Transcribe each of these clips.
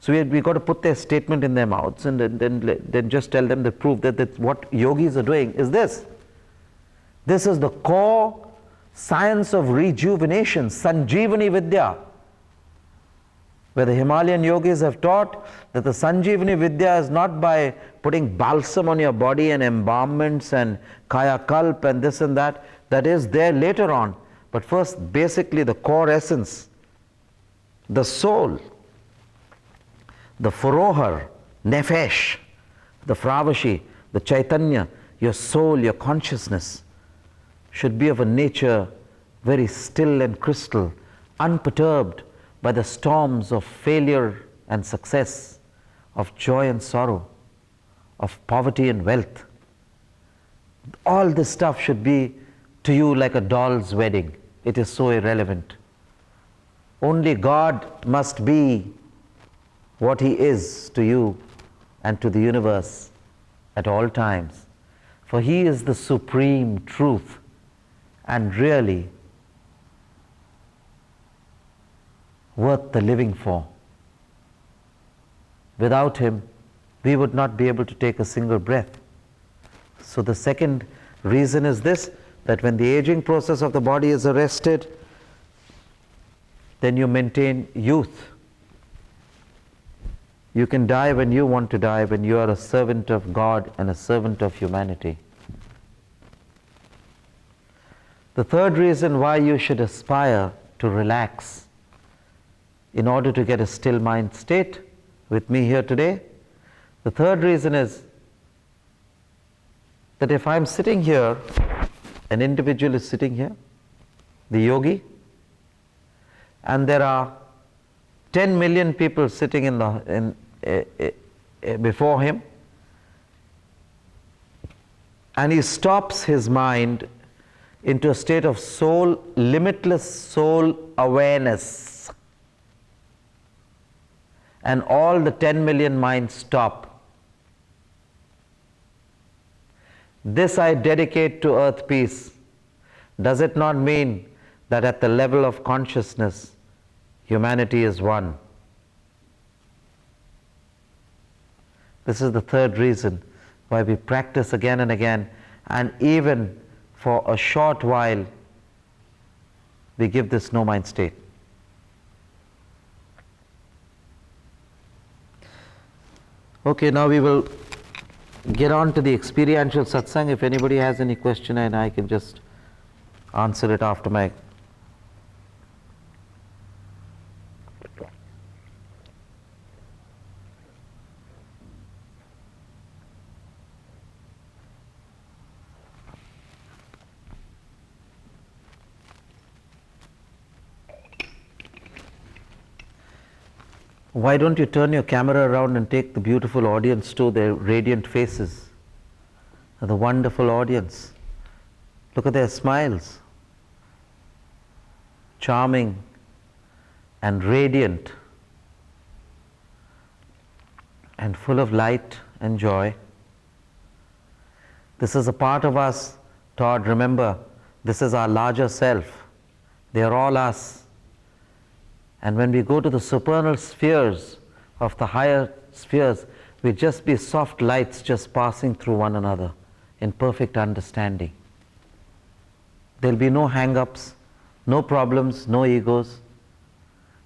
So we got to put their statement in their mouths and then just tell them the proof that what yogis are doing is this. This is the core science of rejuvenation, Sanjeevani Vidya, where the Himalayan yogis have taught that the Sanjeevani Vidya is not by putting balsam on your body and embalments and kaya kalp and this and that. That is there later on. But first, basically the core essence, the soul, the Furohar, Nefesh, the Fravashi, the Chaitanya, your soul, your consciousness should be of a nature very still and crystal, unperturbed by the storms of failure and success, of joy and sorrow, of poverty and wealth. All this stuff should be to you like a doll's wedding. It is so irrelevant. Only God must be what He is to you and to the universe at all times. For He is the supreme truth and really worth the living for. Without Him, we would not be able to take a single breath. So the second reason is this, that when the aging process of the body is arrested, then you maintain youth. You can die when you want to die, when you are a servant of God and a servant of humanity. The third reason why you should aspire to relax in order to get a still mind state with me here today, the third reason is that if I'm sitting here, an individual is sitting here, the yogi, and there are 10 million people sitting before him, and he stops his mind into a state of soul, limitless soul awareness, and all the 10 million minds stop. This I dedicate to earth peace. Does it not mean that at the level of consciousness, humanity is one? This is the third reason why we practice again and again, and even for a short while, we give this no mind state. Okay, now we will get on to the experiential satsang. If anybody has any question, and I can just answer it after my Why don't you turn your camera around and take the beautiful audience to their radiant faces, the wonderful audience. Look at their smiles, charming and radiant and full of light and joy. This is a part of us, Todd. Remember, this is our larger self. They are all us. And when we go to the supernal spheres of the higher spheres, we just be soft lights just passing through one another in perfect understanding. There'll be no hang-ups, no problems, no egos.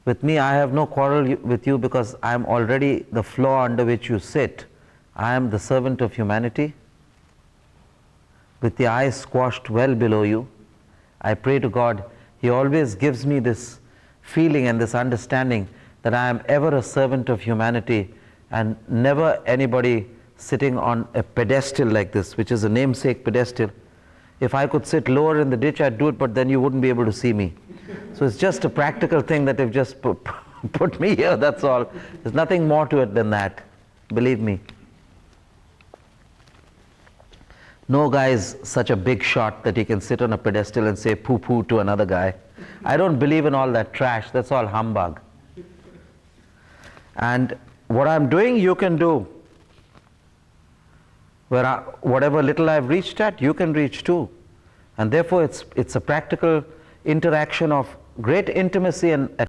With me, I have no quarrel with you because I am already the floor under which you sit. I am the servant of humanity. With the eyes squashed well below you, I pray to God, He always gives me this feeling and this understanding that I am ever a servant of humanity and never anybody sitting on a pedestal like this, which is a namesake pedestal. If I could sit lower in the ditch, I'd do it, but then you wouldn't be able to see me. So it's just a practical thing that they've just put me here, that's all. There's nothing more to it than that, believe me. No guy is such a big shot that he can sit on a pedestal and say poo-poo to another guy. I don't believe in all that trash, that's all humbug. And what I'm doing, you can do. Whatever little I've reached at, you can reach too. And therefore it's a practical interaction of great intimacy and